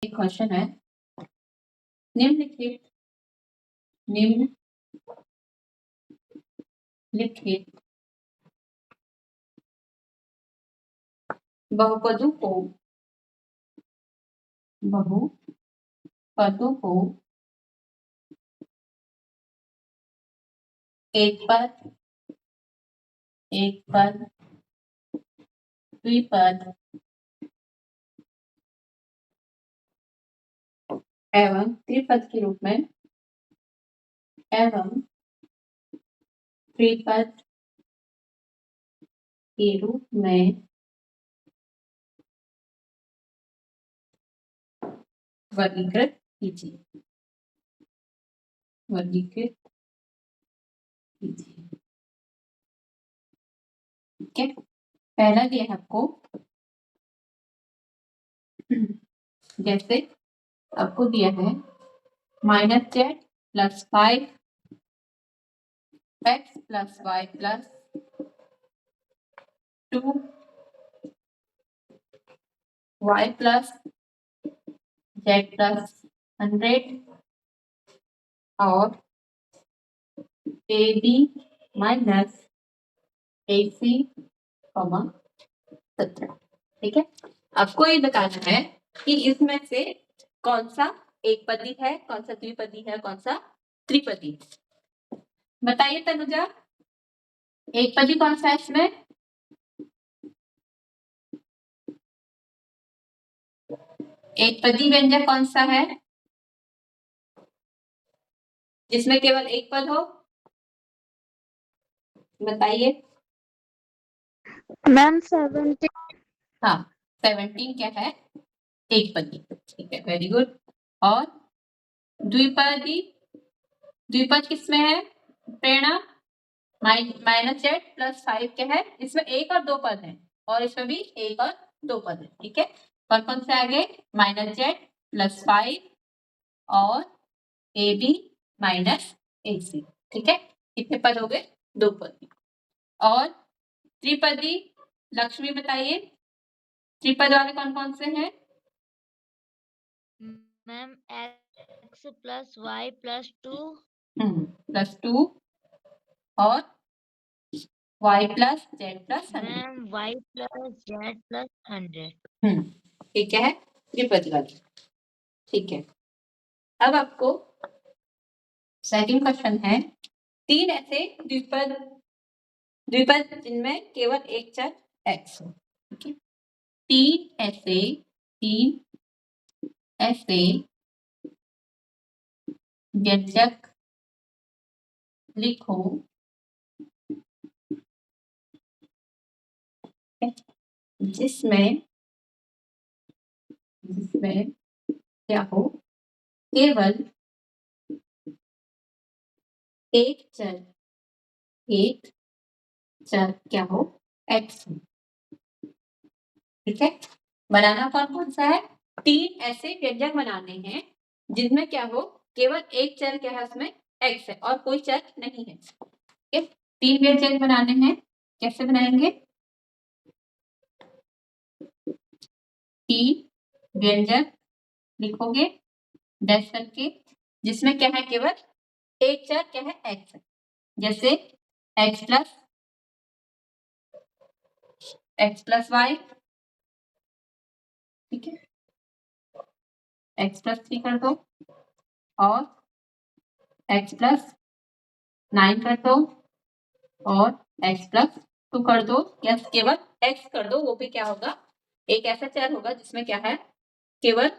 एक क्वेश्चन है, निम्नलिखित बहुपदों को एक पद, द्विपद एवं त्रिपद के रूप में वर्गीकृत कीजिए। ठीक है, पहला दिया है आपको, जैसे आपको दिया है -z + 5 x + y + 2 y + z + 100 और AB - AC, 17। ठीक है, आपको ये बताना है कि इसमें से कौन सा एक पदी है, कौन सा द्विपदी है, कौन सा त्रिपदी है। बताइए तनुजा, एक पदी कौन सा है इसमें? एक पदी व्यंजक कौन सा है जिसमें केवल एक पद हो? बताइए। मैम 17। हाँ, 17 क्या है? एक पदी। ठीक है, वेरी गुड। और द्विपद किसमें है प्रेरणा? -z + 5 क्या है? इसमें एक और दो पद है, और इसमें भी एक और दो पद है। ठीक है, कौन कौन से आगे? -z + 5 और AB - AC। ठीक है, कितने पद हो गए? दो पद। और त्रिपदी लक्ष्मी बताइए, त्रिपद वाले कौन कौन से हैं? मैम x + y + 2 +2 और y + z + 100। Ma'am y + z + 100। ठीक है, त्रिपदी वाली। ठीक है, अब आपको सेकंड क्वेश्चन है, तीन ऐसे द्विपद जिनमें केवल एक चर x हो। ठीक है, तीन ऐसे व्यंजक लिखो जिसमें क्या हो, केवल एक चर क्या हो, x हो। ठीक है, बनाना कौन कौन सा है? तीन ऐसे व्यंजक बनाने हैं जिनमें क्या हो, केवल एक चर क्या है उसमें, x है, और कोई चर नहीं है। ठीक है, तीन व्यंजक बनाने हैं, कैसे बनाएंगे? तीन व्यंजक लिखोगे डैश करके, जिसमें क्या है, केवल एक चर क्या है, x है। जैसे x + y। ठीक है, x + 3 कर दो और x + 9 कर दो और x + 2 कर दो, या केवल x कर दो, वो भी क्या होगा, एक ऐसा चर होगा जिसमें क्या है, केवल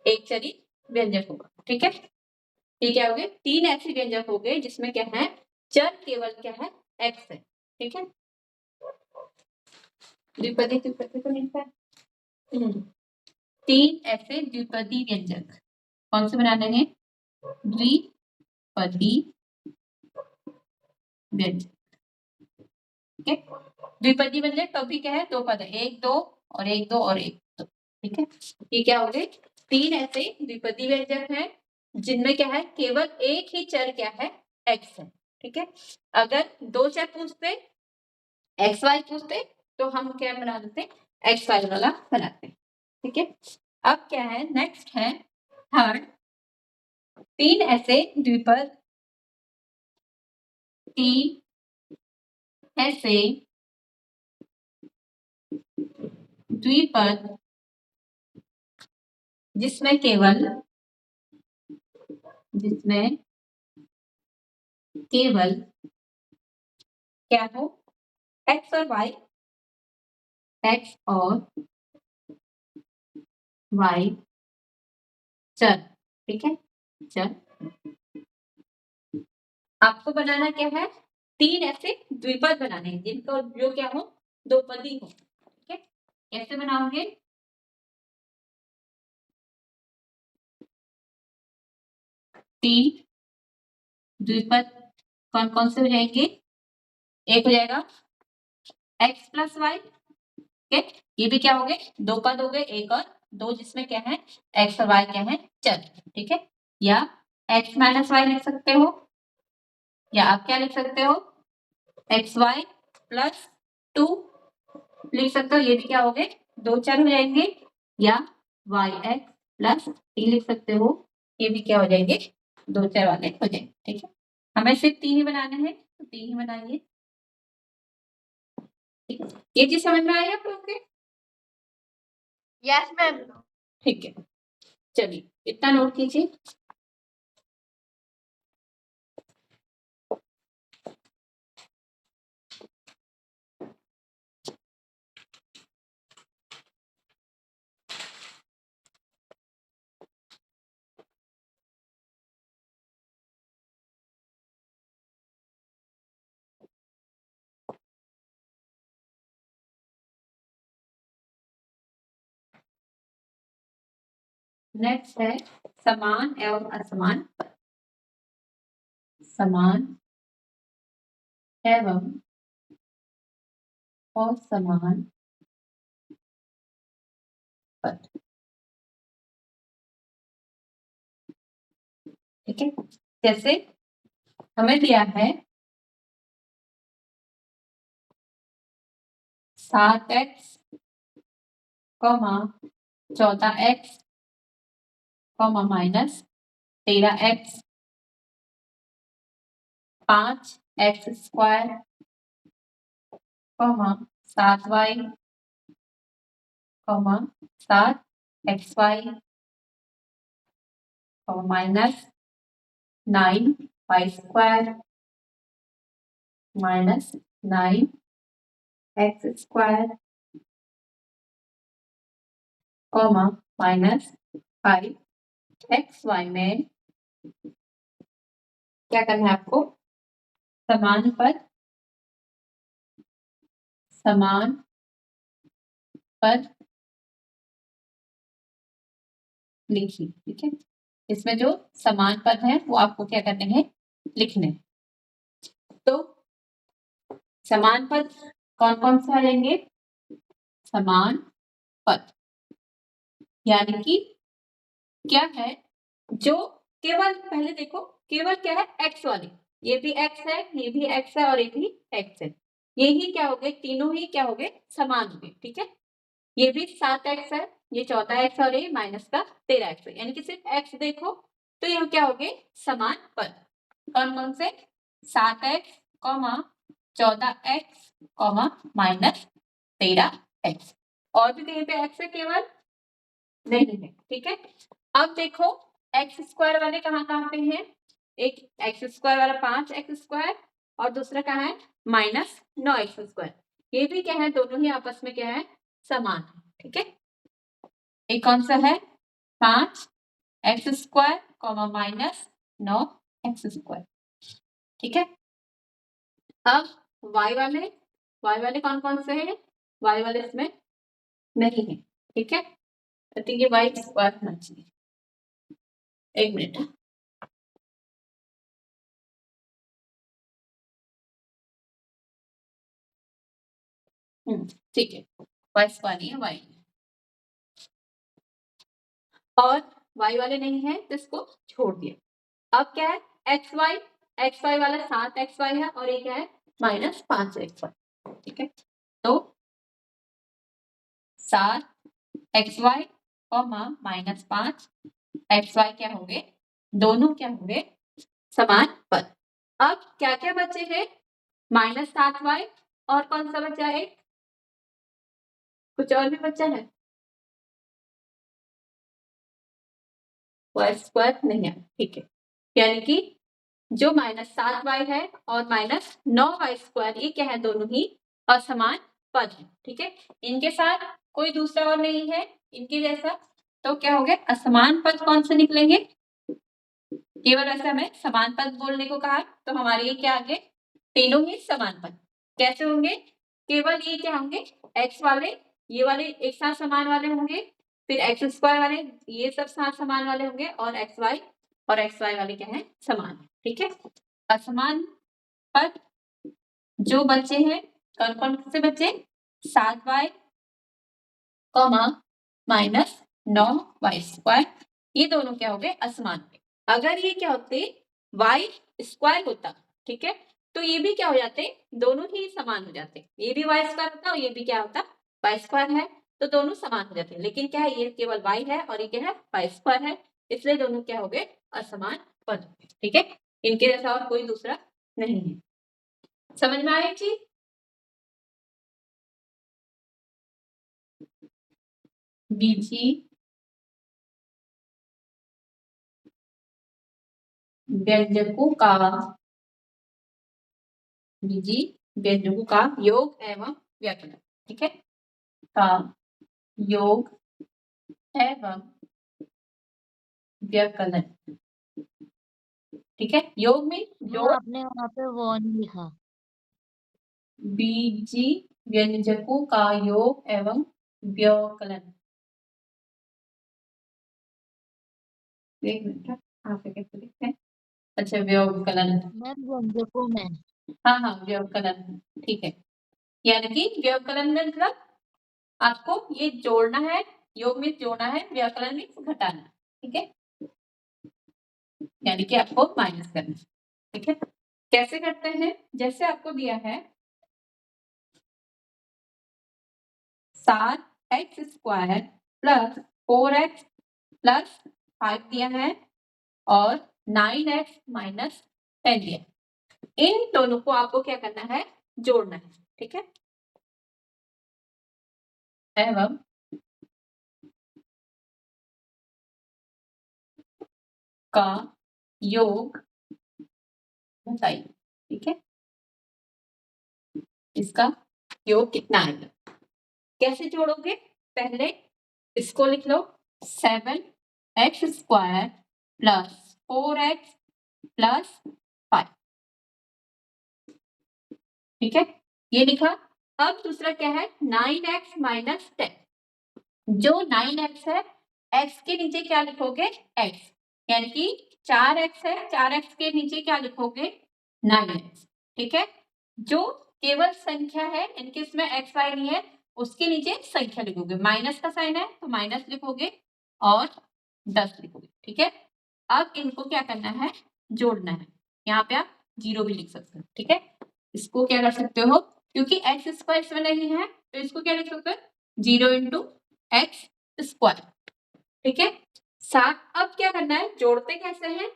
एक चरी व्यंजक होगा। ठीक है, ये क्या हो गए, तीन ऐसे व्यंजक हो गए जिसमें क्या है, चर केवल क्या है, x है। ठीक है, द्विपदी तो नहीं था। तीन ऐसे द्विपदी व्यंजक कौन से बनाने हैं? द्विपदी व्यंजक। ठीक है, द्विपदी व्यंजक तभी क्या है, दो पद है, एक दो और एक दो और एक दो। ठीक है, ये क्या हो गए, तीन ऐसे द्विपदी व्यंजक हैं जिनमें क्या है, केवल एक ही चर क्या है, x है। ठीक है, अगर दो चर पूछते, xy पूछते, तो हम क्या बना देते, xy वाला बनाते। ठीक है, अब क्या है, नेक्स्ट है थर्ड, 3 ऐसे द्विपद, 3 ऐसे द्विपद जिसमें केवल क्या हो, x और y, चल, ठीक है, चल। आपको बनाना क्या है, 3 ऐसे द्विपद बनाने हैं जिनको जो क्या हो, दो पदी हो, ठीक है। कैसे बनाओगे, तीन द्विपद कौन कौन से हो जाएंगे, एक हो जाएगा x प्लस वाई, ठीक है, ये भी क्या हो गए, दो पद हो गए, एक और दो, जिसमें क्या है x और y क्या है, चल, ठीक है। या x माइनस वाई लिख सकते हो, या आप क्या लिख सकते हो, एक्स वाई प्लस 2 लिख सकते हो, ये भी क्या हो गए, दो चर हो जाएंगे। या वाई एक्स प्लस टी लिख सकते हो, ये भी क्या हो जाएंगे, दो चर वाले हो जाएंगे, ठीक है। हमें सिर्फ 3 ही बनाने हैं, तो 3 ही बनाइए, ठीक है। ये चीज समझ में आई आप लोग के, यस मैम। ठीक है। चलिए इतना नोट कीजिए। नेक्स्ट है समान एवं असमान, समान एवं असमान पद, ठीक है। जैसे हमें दिया है 7x, 14x, minus 13x, 5x square, 7y, 7xy, minus 9y square, minus 9x square, minus 5xy में क्या करना है आपको, समान पद लिखिए, ठीक है। इसमें जो समान पद है वो आपको क्या करने हैं, लिखने हैं। तो समान पद कौन कौन से आ जाएंगे, समान पद यानी कि क्या है, जो केवल पहले देखो, केवल क्या है, x वाले, ये भी x है, ये भी x है और ये भी x है, ये ही क्या हो गए, तीनों ही क्या हो गए, समान हो गए, ठीक है। ये भी 7x है, ये 14x और ये माइनस का 13x है, यानी कि सिर्फ x देखो तो ये क्या हो गए, समान पद। कौन कौन से, 7x, 14x, माइनस 13x, और भी कहीं पे x है केवल, नहीं है, ठीक है। अब देखो एक्स स्क्वायर वाले कहाँ कहाँ पे हैं, एक एक्स स्क्वायर वाला 5x स्क्वायर और दूसरा कहाँ है, माइनस 9x स्क्वायर, ये भी क्या है, दोनों ही आपस में क्या है, समान है, ठीक है। एक कौन सा है, 5x square, minus 9x square, ठीक है। अब y वाले कौन कौन से हैं, y वाले इसमें नहीं है, ठीक है। तो ये y स्क्वायर होना चाहिए, एक मिनट, ठीक है, y स्क्वायर नहीं है, y और y वाले नहीं है तो इसको छोड़ दिया। अब क्या है, एक्स वाई वाला 7xy है और ये क्या है, माइनस 5xy, ठीक है। तो 7xy, कॉमा -5 एक्स वाई क्या होंगे, दोनों क्या होंगे, समान पद। अब क्या क्या बचे हैं, -7y और कौन सा बचा है, कुछ और भी बचा है, वाई स्क्वायर नहीं है, ठीक है। यानी कि जो -7y है और -9y², ये क्या है, दोनों ही असमान पद है, ठीक है। इनके साथ कोई दूसरा और नहीं है इनके जैसा, तो क्या हो गया, असमान पद कौन से निकलेंगे, केवल ऐसे हमें समान पद बोलने को कहा, तो हमारे ये क्या आगे, तीनों ही समान पद कैसे होंगे, केवल ये क्या होंगे, x वाले, ये वाले एक साथ समान वाले होंगे, फिर x² वाले ये सब साथ समान वाले होंगे, और xy वाले क्या है, समान, ठीक है। असमान पद जो बचे हैं, कौन कौन से बचे, 7y कॉमा -9y², ये दोनों क्या हो गए, असमान। अगर ये क्या होते, y² होता, ठीक है, तो ये भी क्या हो जाते, दोनों ही समान हो जाते, ये भी y² होता और ये भी क्या होता, y² है, तो दोनों समान हो जाते हैं। लेकिन क्या है, ये केवल y है और ये क्या है, y² है, इसलिए दोनों क्या हो गए, असमान पद, ठीक है। इनके जैसा और कोई दूसरा नहीं है। समझ में आया जी। बीजी व्यंजकों का, बीजी व्यंजकों का योग एवं व्याकरण, ठीक है, का योग एवं व्याकरण, ठीक है। योग में मैम जोड़, आपने वहाँ पे वो नहीं लिखा। बीजी व्यंजकों का योग एवं व्याकरण, एक मिनट, आप कैसे लिखते हैं, अच्छा व्याकरण, मैम व्यंजकों में। हाँ हाँ व्याकरण, ठीक है। यानी कि व्याकरण में मतलब आपको ये जोड़ना है, योग में जोड़ना है, व्याकरण में घटाना, ठीक है, यानी कि आपको माइनस करना, ठीक है। कैसे करते हैं, जैसे आपको दिया है 7x² प्लस 4x प्लस 5 दिया है और 9x माइनस 10 दिया, इन दोनों को आपको क्या करना है, जोड़ना है, ठीक है। एवं का योग बताइए, ठीक है, इसका योग कितना आएगा, कैसे जोड़ोगे, पहले इसको लिख लो, 7x² प्लस 4x प्लस 5, ठीक है, ये लिखा। अब दूसरा क्या है, 9x माइनस 10, जो 9x है, x के नीचे क्या लिखोगे, x, यानी कि 4x है, 4x के नीचे क्या लिखोगे, 9x, ठीक है। जो केवल संख्या है, इनके इसमें x y नहीं है, उसके नीचे संख्या लिखोगे, माइनस का साइन है तो माइनस लिखोगे और 10 लिखोगे, ठीक है। अब इनको क्या करना है, जोड़ना है, यहाँ पे आप 0 भी लिख सकते हो, ठीक है। इसको क्या कर सकते हो, क्योंकि x² इसमें नहीं है, तो इसको क्या लिख सकते हो, 0 इंटू x², ठीक है। साथ अब क्या करना है, जोड़ते कैसे हैं,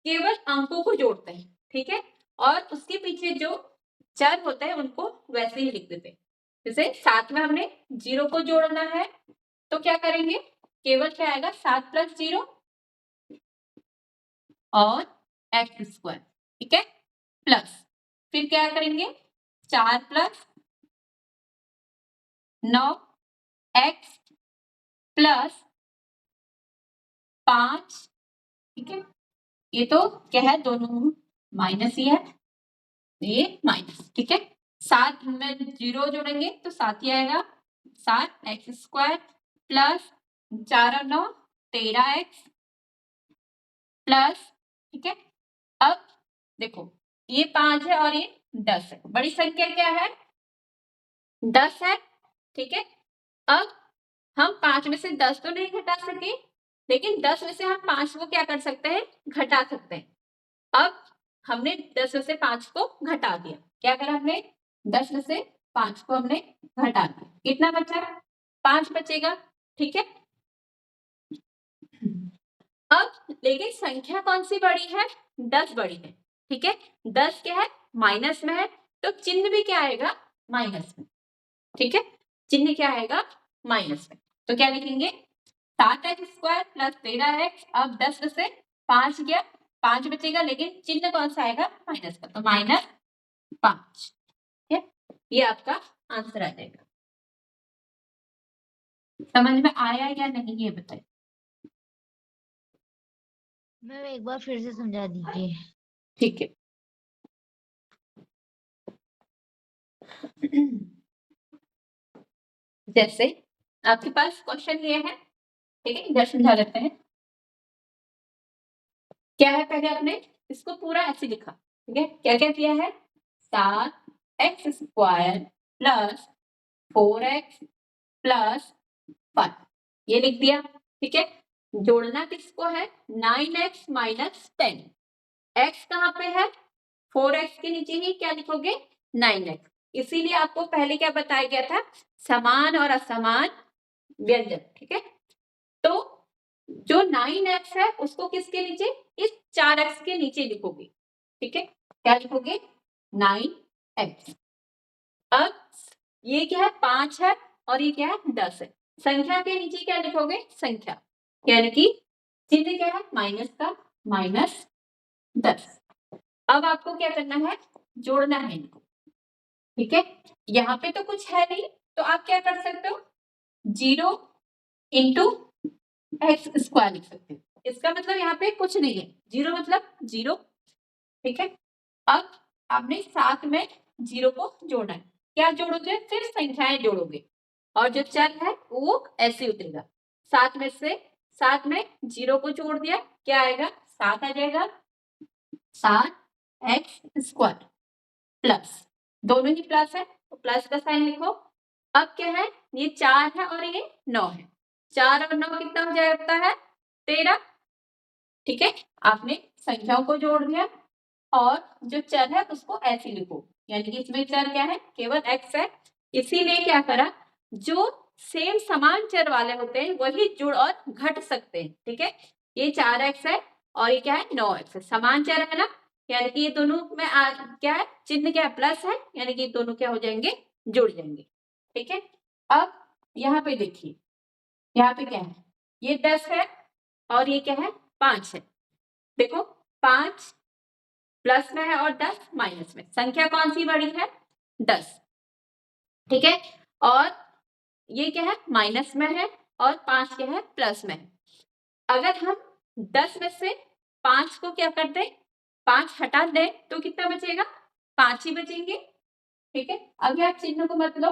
केवल अंकों को जोड़ते हैं, ठीक है, और उसके पीछे जो चर होते हैं उनको वैसे ही लिख देते हैं। जैसे 7 में हमने 0 को जोड़ना है, तो क्या करेंगे, केवल क्या आएगा, 7 प्लस 0 और x², ठीक है, प्लस फिर क्या करेंगे, 4 प्लस 9x प्लस 5, ठीक है, ये तो क्या है, दोनों माइनस ही है, ये माइनस, ठीक है। 7 में 0 जोड़ेंगे तो 7 ही आएगा, 7x² प्लस 4 और 9 13x प्लस, ठीक है। अब देखो, ये 5 है और ये 10 है, बड़ी संख्या क्या है, 10 है, ठीक है। अब हम 5 में से 10 तो नहीं घटा सके, लेकिन 10 में से हम 5 को क्या कर सकते हैं, घटा सकते हैं। अब हमने 10 में से 5 को घटा दिया, क्या करा हमने, 10 में से 5 को हमने घटा दिया, कितना बचा, 5 बचेगा, ठीक है। अब लेकिन संख्या कौन सी बड़ी है? 10 बड़ी है, ठीक है। 10 क्या है? माइनस में है, तो चिन्ह भी क्या आएगा? माइनस में, ठीक है। चिन्ह क्या आएगा? माइनस में। तो क्या लिखेंगे? 7x² plus 13x। अब 10 में से 5 गया, 5 बचेगा, लेकिन चिन्ह कौन सा आएगा? माइनस का, तो -5, ठीक है। ये आपका आंसर आ जाएगा। समझ में आया या नहीं ये बताइए। मैम एक बार फिर से समझा दीजिए। ठीक है। जैसे आपके पास क्वेश्चन ये है, ठीक है, इधर समझा लेते हैं। क्या है? पहले आपने इसको पूरा ऐसे लिखा, ठीक है। क्या क्या किया है? 7x² प्लस 4x प्लस 5, ये लिख दिया, ठीक है। जोड़ना किसको है? 9x minus 10। x कहाँ पे है? 4x के नीचे ही क्या लिखोगे? 9x। इसीलिए आपको पहले क्या बताया गया था? समान और असमान व्यंजक, ठीक है। तो जो 9x है उसको किसके नीचे? इस 4x के नीचे लिखोगे, ठीक है। क्या लिखोगे? 9x। अब ये क्या है? 5 है और ये क्या है? 10 है। संख्या के नीचे क्या लिखोगे? संख्या, यानी कि चिन्ह क्या है? माइनस का, -10। अब आपको क्या करना है? जोड़ना है इनको, ठीक है। यहाँ पे तो कुछ है नहीं, तो आप क्या कर सकते हो? 0 इंटू x² लिख सकते हो। इसका मतलब यहाँ पे कुछ नहीं है, 0 मतलब 0, ठीक है। अब आपने साथ में 0 को जोड़ना है। क्या जोड़ोगे? फिर संख्याएं जोड़ोगे, और जो चर है वो ऐसे उतरेगा। साथ में 0 को जोड़ दिया, क्या आएगा? 7 आ जाएगा। 7x² प्लस, दोनों ही प्लस है तो प्लस का साइन लिखो। अब क्या है? ये 4 है और ये 9 है। 4 और 9 कितना हो जाता है? 13, ठीक है। आपने संख्याओं को जोड़ दिया और जो चर है उसको ऐसे लिखो, यानी कि इसमें चर क्या है? केवल x है। इसीलिए क्या करा? जो सेम समान चर वाले होते हैं वही जुड़ और घट सकते हैं, ठीक है। ये 4x है और ये क्या है? 9x है। समान चर है ना, यानी कि ये दोनों में क्या है? चिन्ह क्या है? प्लस है, यानी कि दोनों क्या हो जाएंगे? जुड़ जाएंगे, ठीक है। अब यहाँ पे देखिए, यहाँ पे क्या है? ये 10 है और ये क्या है? 5 है। देखो, 5 प्लस में है और 10 माइनस में। संख्या कौन सी बड़ी है? 10, ठीक है। और ये क्या है? माइनस में है और 5 क्या है? प्लस में है। अगर हम 10 में से 5 को क्या कर दें? 5 हटा दें तो कितना बचेगा? 5 ही बचेंगे, ठीक है। अभी आप चिन्ह को मत लो,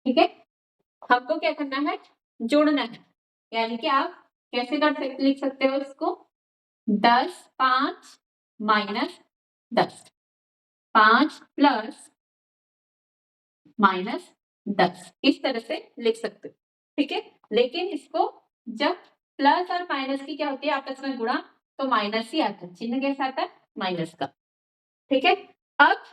ठीक है। हमको क्या करना है? जोड़ना है, यानी कि आप कैसे लिख सकते हो इसको? 10 5 माइनस 10, 5 प्लस -10, इस तरह से लिख सकते हो, ठीक है। लेकिन इसको जब प्लस और माइनस की क्या होती है आपस में गुणा, तो माइनस ही आता है। चिन्ह कैसा आता है? माइनस का, ठीक है। अब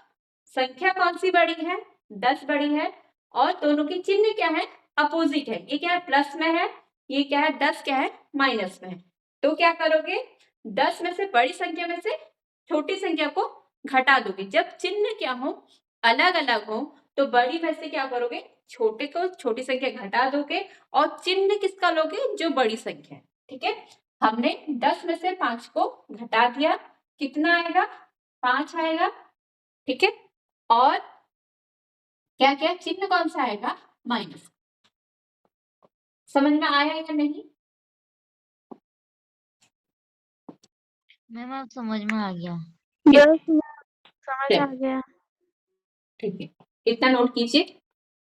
संख्या कौन सी बड़ी है? 10 बड़ी है और दोनों की चिन्ह क्या है? अपोजिट है। ये क्या है? प्लस में है, ये क्या है? 10 क्या है? माइनस में है। तो क्या करोगे? 10 में से बड़ी संख्या में से छोटी संख्या को घटा दोगे। जब चिन्ह क्या हो? अलग अलग हो, तो बड़ी में से क्या करोगे? छोटे को छोटी संख्या घटा दोगे और चिन्ह किसका लोगे? जो बड़ी संख्या है, ठीक है। हमने 10 में से 5 को घटा दिया, कितना आएगा? 5 आएगा, ठीक है। और क्या क्या चिन्ह कौन सा आएगा? माइनस। समझ में आया या नहीं? मैम अब समझ में आ गया। बस समझ आ गया। ठीक है, इतना नोट कीजिए।